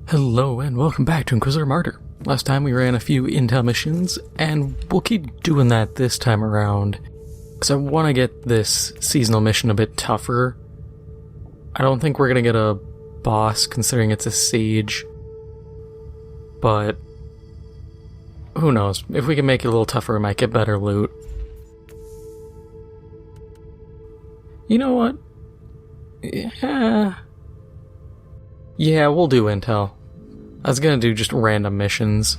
Hello and welcome back to Inquisitor Martyr. Last time we ran a few intel missions, and we'll keep doing that this time around, because I want to get this seasonal mission a bit tougher. I don't think we're going to get a boss, considering it's a siege, but who knows. If we can make it a little tougher, we might get better loot. You know what? Yeah, we'll do intel. I was gonna do just random missions.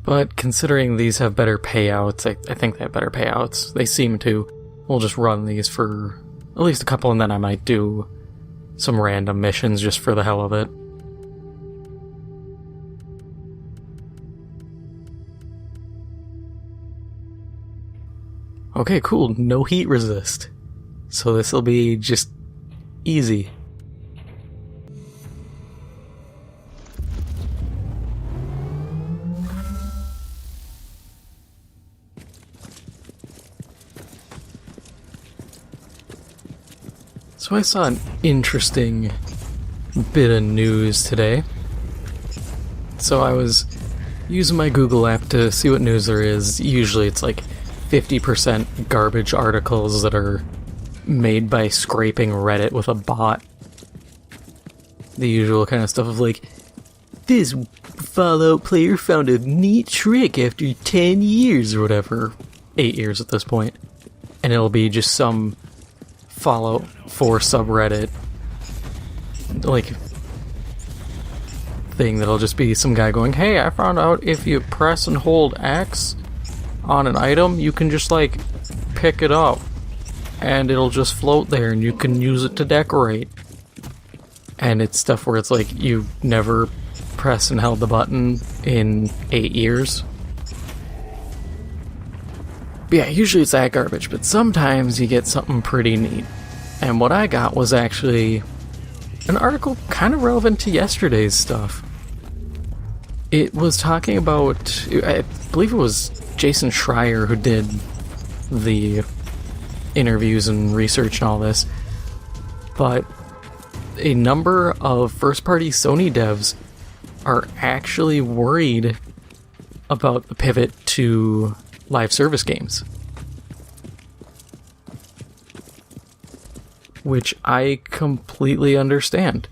But considering these have better payouts, I think they have better payouts. They seem to. We'll just run these for at least a couple, and then I might do some random missions just for the hell of it. Okay, cool. No heat resist. So this will be just easy. So I saw an interesting bit of news today. So I was using my Google app to see what news there is. Usually it's like 50% garbage articles that are made by scraping Reddit with a bot. The usual kind of stuff of like, this Fallout player found a neat trick after 10 years or whatever. 8 years at this point. And it'll be just some Fallout 4 subreddit like thing that'll just be some guy going, hey, I found out if you press and hold X on an item, you can just like pick it up and it'll just float there and you can use it to decorate. And it's stuff where it's like you've never pressed and held the button in 8 years. But yeah, usually it's that garbage, but sometimes you get something pretty neat. And what I got was actually an article kind of relevant to yesterday's stuff. It was talking about, I believe it was Jason Schreier who did the interviews and research and all this, but a number of first-party Sony devs are actually worried about the pivot to live service games, which I completely understand.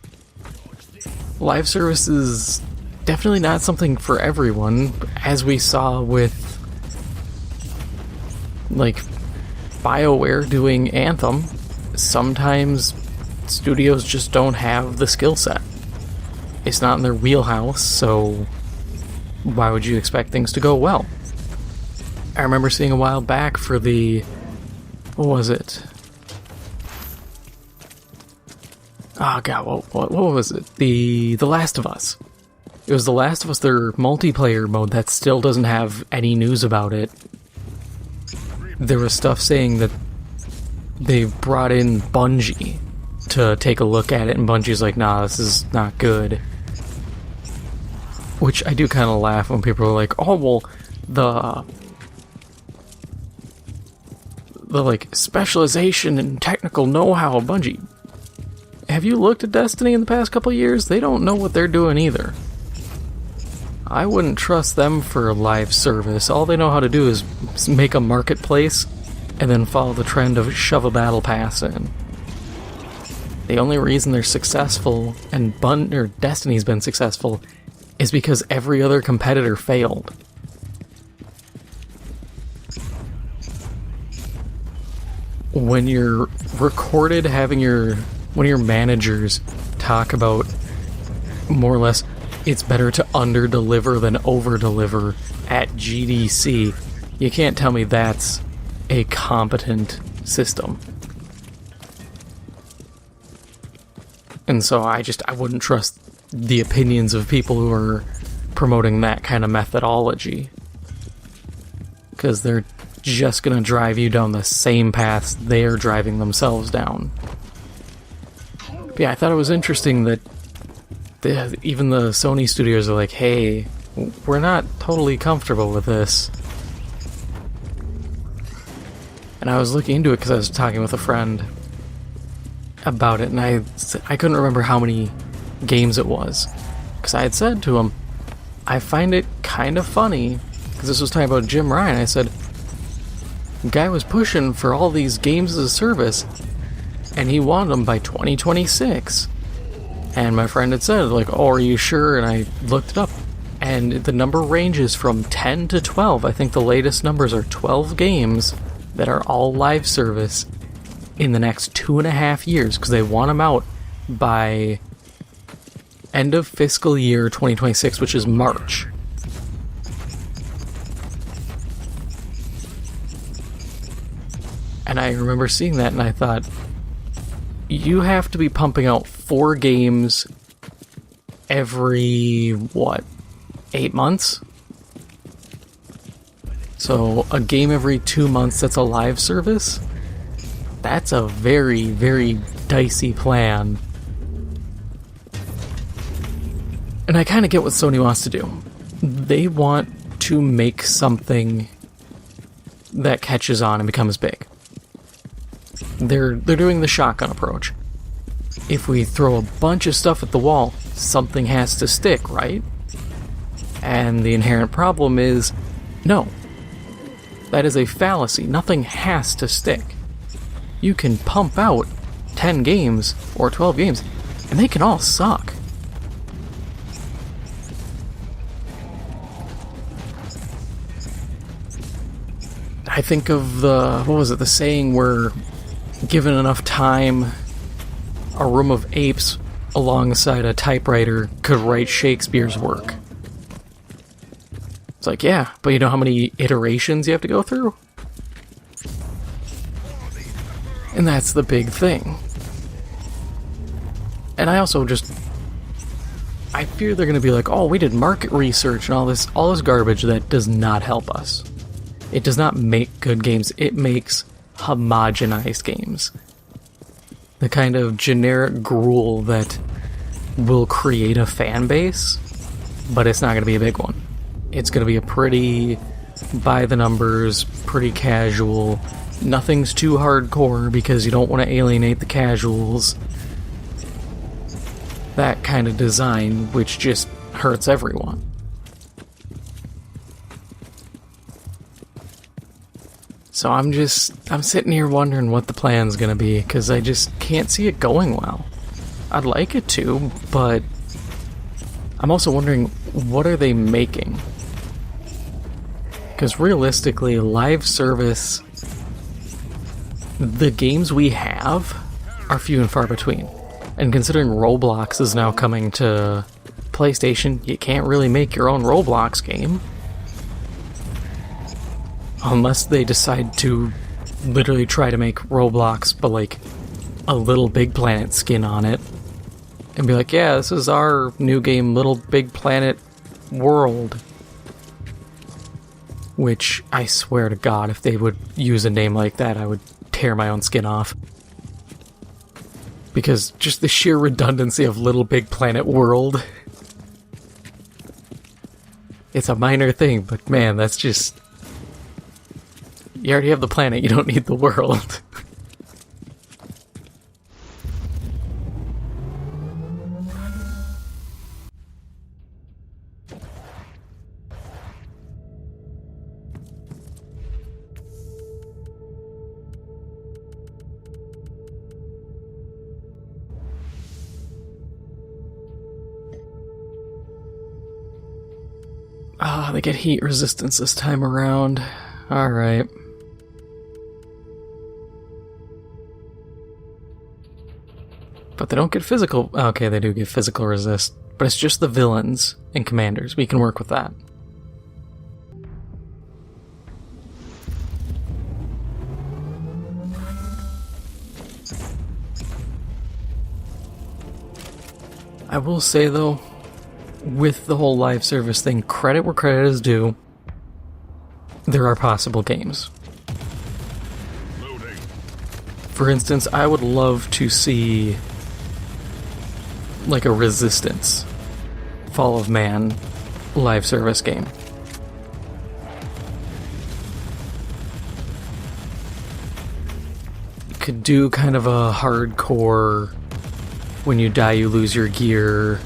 Live service is definitely not something for everyone, as we saw with like BioWare doing Anthem. Sometimes studios just don't have the skill set. It's not in their wheelhouse, so why would you expect things to go well? I remember seeing a while back for the... what was it? Oh god, what was it? The Last of Us. It was The Last of Us, their multiplayer mode that still doesn't have any news about it. There was stuff saying that they brought in Bungie to take a look at it, and Bungie's like, nah, this is not good. Which I do kind of laugh when people are like, oh, well, the like specialization and technical know-how of Bungie. Have you looked at Destiny in the past couple years? They don't know what they're doing either. I wouldn't trust them for live service. All they know how to do is make a marketplace and then follow the trend of shove a battle pass in. The only reason they're successful and Destiny's been successful is because every other competitor failed. When you're recorded having one of your managers talk about more or less it's better to under-deliver than over-deliver at GDC, you can't tell me that's a competent system. And so I wouldn't trust the opinions of people who are promoting that kind of methodology, because they're just going to drive you down the same paths they're driving themselves down. But yeah, I thought it was interesting that even the Sony studios are like, hey, we're not totally comfortable with this. And I was looking into it because I was talking with a friend, about it, and I couldn't remember how many games it was. Because I had said to him, I find it kind of funny, because this was talking about Jim Ryan. I said, the guy was pushing for all these games as a service, and he wanted them by 2026. And my friend had said, like, oh, are you sure? And I looked it up, and the number ranges from 10 to 12. I think the latest numbers are 12 games that are all live service in the next 2.5 years, because they want them out by end of fiscal year 2026, which is March. And I remember seeing that, and I thought, you have to be pumping out 4 games every, 8 months? So a game every 2 months that's a live service? That's a very, very dicey plan. And I kind of get what Sony wants to do. They want to make something that catches on and becomes big. They're doing the shotgun approach. If we throw a bunch of stuff at the wall, something has to stick, right? And the inherent problem is, no. That is a fallacy. Nothing has to stick. You can pump out 10 games or 12 games, and they can all suck. I think of the saying where, given enough time, a room of apes alongside a typewriter could write Shakespeare's work. It's like, yeah, but you know how many iterations you have to go through? And that's the big thing. And I also I fear they're going to be like, oh, we did market research and all this garbage that does not help us. It does not make good games. It makes homogenized games. The kind of generic gruel that will create a fan base, but it's not going to be a big one. It's going to be a pretty by the numbers, pretty casual. Nothing's too hardcore because you don't want to alienate the casuals. That kind of design, which just hurts everyone. So I'm sitting here wondering what the plan's gonna be, because I just can't see it going well. I'd like it to, but I'm also wondering, what are they making? Because realistically, live service, the games we have are few and far between. And considering Roblox is now coming to PlayStation, you can't really make your own Roblox game. Unless they decide to literally try to make Roblox, but like a Little Big Planet skin on it. And be like, yeah, this is our new game, Little Big Planet World. Which, I swear to God, if they would use a name like that, I would tear my own skin off. Because just the sheer redundancy of Little Big Planet World. It's a minor thing, but man, that's just... You already have the planet, you don't need the world. Ah, they get heat resistance this time around. Alright. But they don't get physical... Okay, they do get physical resist. But it's just the villains and commanders. We can work with that. I will say, though, with the whole live service thing, credit where credit is due. There are possible games. For instance, I would love to see like a Resistance, Fall of Man live service game. could do kind of a hardcore, when you die you lose your gear,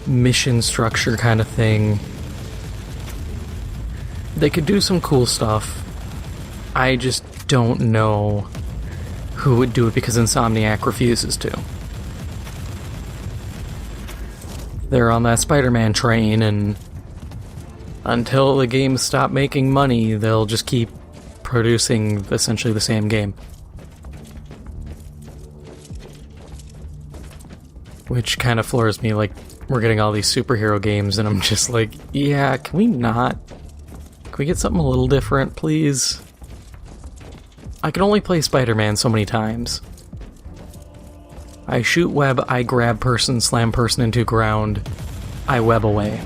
mission structure kind of thing. They could do some cool stuff. I just don't know who would do it because Insomniac refuses to. They're on that Spider-Man train, and until the games stop making money, they'll just keep producing essentially the same game. Which kind of floors me, like, we're getting all these superhero games, and I'm just like, yeah, can we not? Can we get something a little different, please? I can only play Spider-Man so many times. I shoot web, I grab person, slam person into ground, I web away.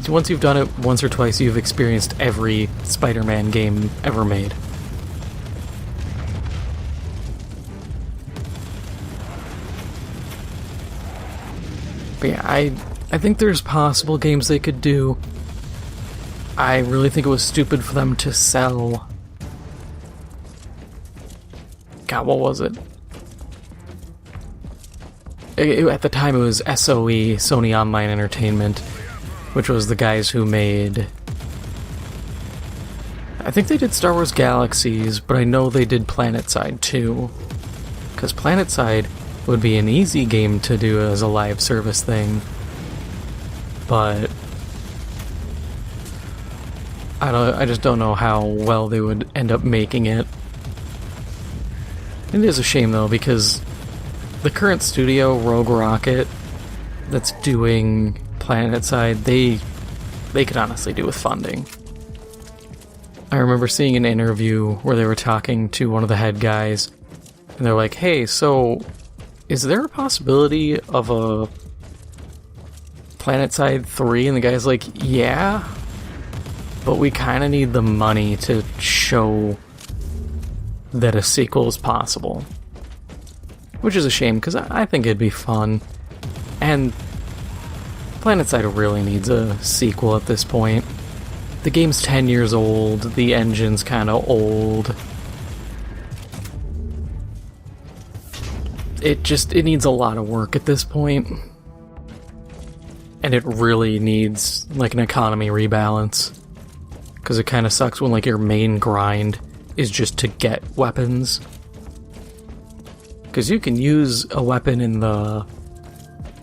Once you've done it once or twice, you've experienced every Spider-Man game ever made. But yeah, I think there's possible games they could do. I really think it was stupid for them to sell... God, what was it? At the time it was SOE, Sony Online Entertainment, which was the guys who made... I think they did Star Wars Galaxies, but I know they did PlanetSide too. Because PlanetSide would be an easy game to do as a live service thing. But... I just don't know how well they would end up making it. It is a shame though, because the current studio, Rogue Rocket, that's doing PlanetSide, they could honestly do with funding. I remember seeing an interview where they were talking to one of the head guys, and they're like, hey, so is there a possibility of a PlanetSide 3? And the guy's like, yeah, but we kind of need the money to show that a sequel is possible. Which is a shame, because I think it'd be fun. And PlanetSide really needs a sequel at this point. The game's 10 years old, the engine's kind of old. It needs a lot of work at this point. And it really needs, like, an economy rebalance. Because it kind of sucks when, like, your main grind is just to get weapons. Because you can use a weapon in the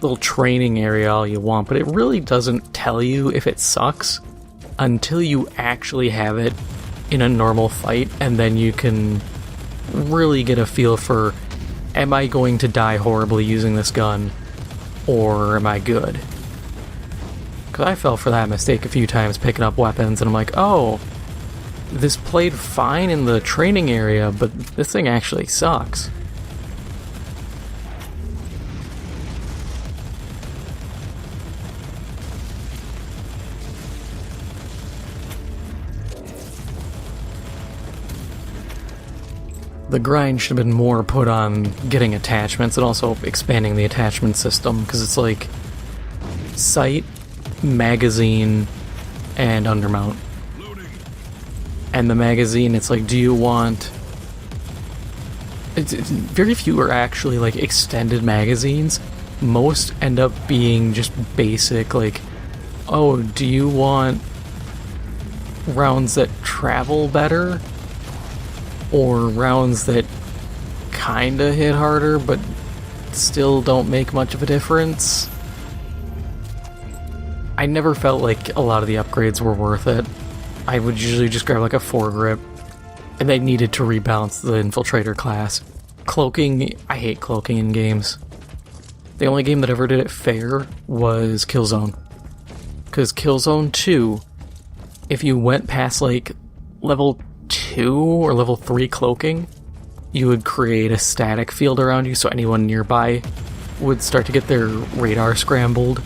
little training area all you want, but it really doesn't tell you if it sucks until you actually have it in a normal fight, and then you can really get a feel for, am I going to die horribly using this gun, or am I good? Because I fell for that mistake a few times picking up weapons, and I'm like, oh, this played fine in the training area, but this thing actually sucks. The grind should have been more put on getting attachments and also expanding the attachment system, because it's like sight, magazine, and undermount. And the magazine, it's like, do you want... very few are actually like extended magazines. Most end up being just basic, like, oh, do you want rounds that travel better? Or rounds that kinda hit harder, but still don't make much of a difference? I never felt like a lot of the upgrades were worth it. I would usually just grab like a foregrip, and they needed to rebalance the infiltrator class. Cloaking, I hate cloaking in games. The only game that ever did it fair was Killzone. Because Killzone 2, if you went past like level 2 or level 3 cloaking, you would create a static field around you so anyone nearby would start to get their radar scrambled.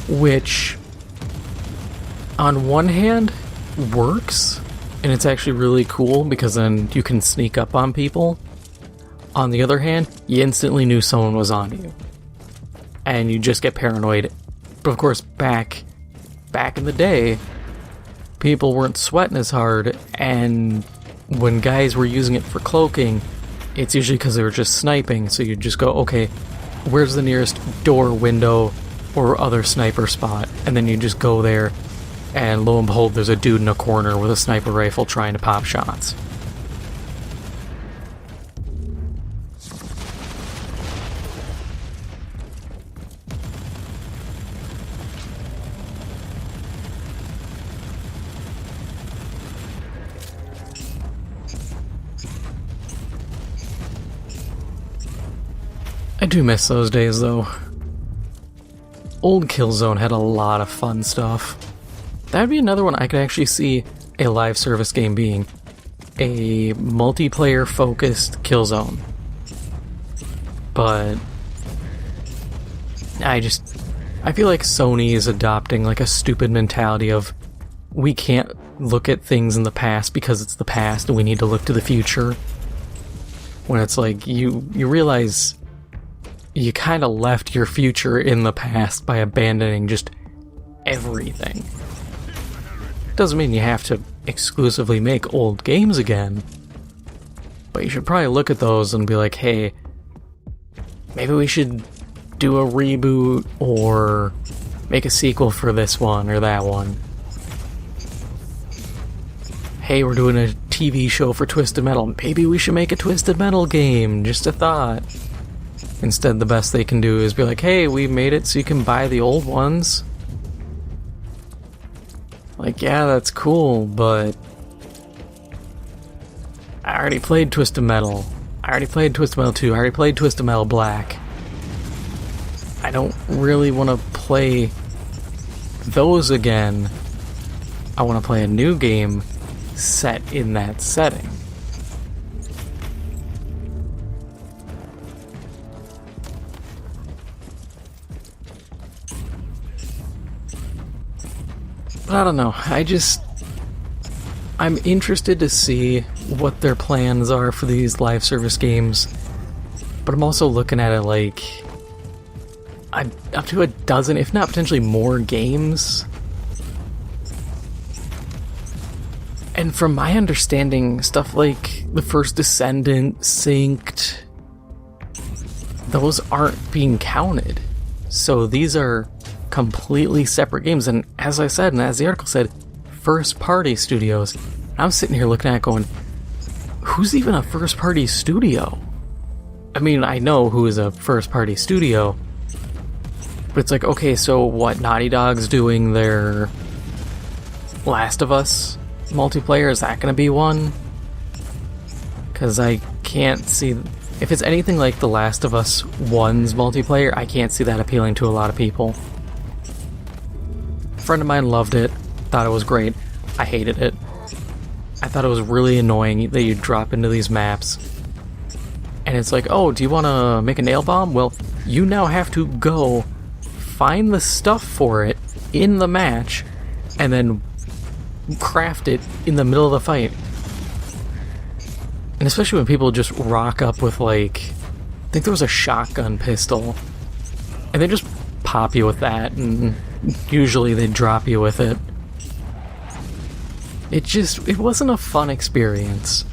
Which, on one hand, works, and it's actually really cool because then you can sneak up on people. On the other hand, you instantly knew someone was on you. And you just get paranoid. But of course, back in the day, people weren't sweating as hard, and when guys were using it for cloaking, it's usually because they were just sniping, so you'd just go, okay, where's the nearest door, window, or other sniper spot? And then you just go there, and lo and behold, there's a dude in a corner with a sniper rifle trying to pop shots. I do miss those days, though. Old Killzone had a lot of fun stuff. That'd be another one I could actually see a live service game being. A multiplayer-focused Killzone. But I feel like Sony is adopting like a stupid mentality of we can't look at things in the past because it's the past and we need to look to the future. When it's like, you realize you kind of left your future in the past by abandoning just everything. Doesn't mean you have to exclusively make old games again, but you should probably look at those and be like, hey, maybe we should do a reboot or make a sequel for this one or that one. Hey, we're doing a TV show for Twisted Metal. Maybe we should make a Twisted Metal game. Just a thought. Instead, the best they can do is be like, hey, we made it so you can buy the old ones. Like, yeah, that's cool, but I already played Twisted Metal. I already played Twisted Metal 2. I already played Twisted Metal Black. I don't really want to play those again. I want to play a new game set in that setting. But I don't know, I'm interested to see what their plans are for these live service games, but I'm also looking at it like, I'm up to a dozen, if not potentially more games. And from my understanding, stuff like The First Descendant, Synced, those aren't being counted. So these are completely separate games, and as I said, and as the article said, first-party studios. I'm sitting here looking at it going, who's even a first-party studio? I mean, I know who is a first-party studio, but it's like, okay, so what, Naughty Dog's doing their Last of Us multiplayer? Is that gonna be one? Because I can't see, if it's anything like the Last of Us 1's multiplayer, I can't see that appealing to a lot of people. A friend of mine loved it, thought it was great. I hated it. I thought it was really annoying that you drop into these maps and it's like, oh, do you want to make a nail bomb? Well, you now have to go find the stuff for it in the match and then craft it in the middle of the fight. And especially when people just rock up with, like, I think there was a shotgun pistol, and they just pop you with that, and usually they drop you with it. It wasn't a fun experience.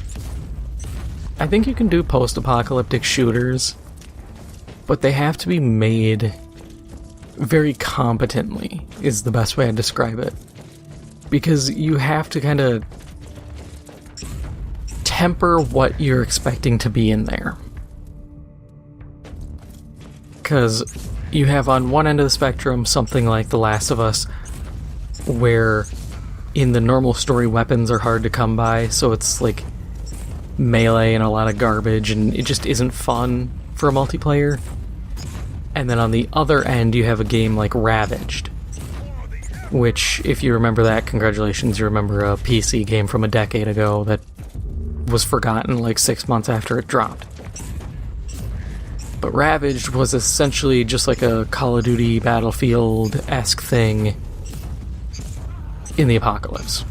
I think you can do post-apocalyptic shooters, but they have to be made very competently, is the best way I'd describe it. Because you have to kind of temper what you're expecting to be in there. Because you have on one end of the spectrum something like The Last of Us, where in the normal story weapons are hard to come by, so it's like melee and a lot of garbage, and it just isn't fun for a multiplayer. And then on the other end you have a game like Ravaged, which, if you remember that, congratulations, you remember a PC game from a decade ago that was forgotten like 6 months after it dropped. But Ravaged was essentially just like a Call of Duty Battlefield-esque thing in the apocalypse.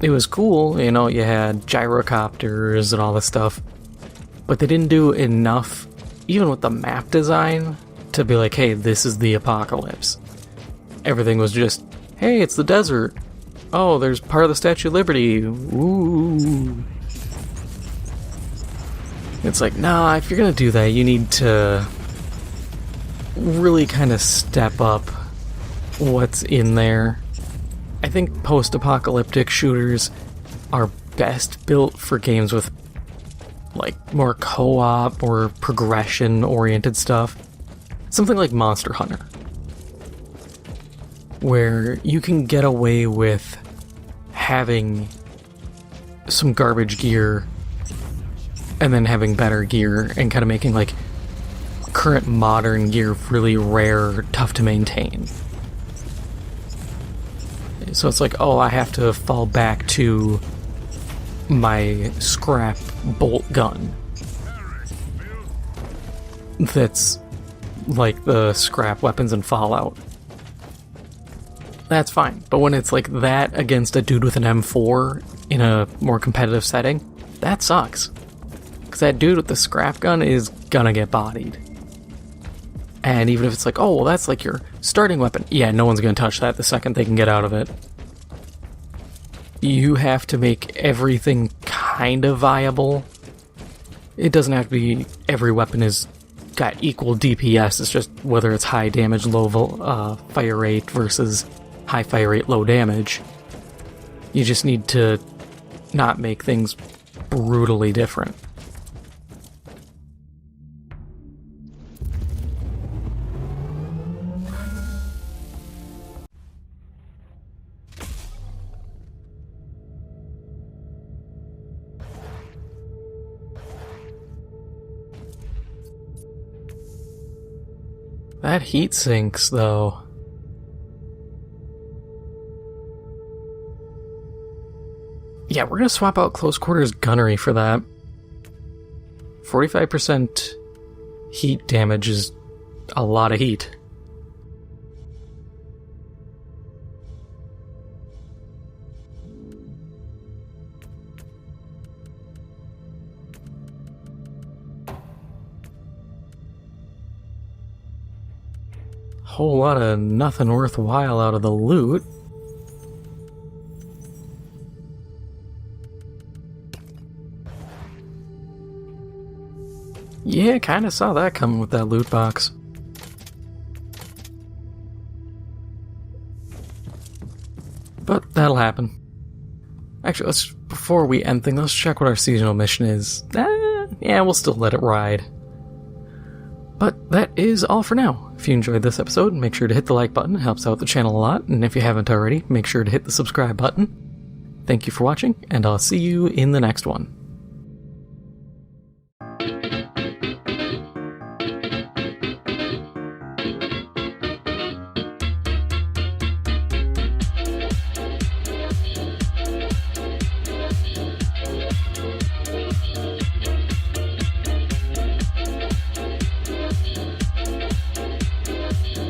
It was cool, you know, you had gyrocopters and all this stuff, but they didn't do enough, even with the map design, to be like, hey, this is the apocalypse. Everything was just Hey, it's the desert. Oh, there's part of the Statue of Liberty. Ooh. It's like, nah, if you're gonna do that, you need to really kind of step up what's in there. I think post-apocalyptic shooters are best built for games with like more co-op or progression-oriented stuff. Something like Monster Hunter, where you can get away with having some garbage gear and then having better gear and kind of making like current modern gear really rare, tough to maintain. So it's like, oh, I have to fall back to my scrap bolt gun that's like the scrap weapons in Fallout. That's fine. But when it's like that against a dude with an M4 in a more competitive setting, that sucks. Because that dude with the scrap gun is gonna get bodied. And even if it's like, oh, well, that's like your starting weapon. Yeah, no one's gonna touch that the second they can get out of it. You have to make everything kind of viable. It doesn't have to be every weapon is got equal DPS. It's just whether it's high damage, low fire rate versus high fire rate, low damage. You just need to not make things brutally different. That heat sinks, though. Yeah, we're gonna swap out close quarters gunnery for that. 45% heat damage is a lot of heat. Whole lot of nothing worthwhile out of the loot. Yeah, kinda saw that coming with that loot box. But that'll happen. Actually, before we end things, let's check what our seasonal mission is. Yeah, we'll still let it ride. But that is all for now. If you enjoyed this episode, make sure to hit the like button. It helps out the channel a lot. And if you haven't already, make sure to hit the subscribe button. Thank you for watching, and I'll see you in the next one.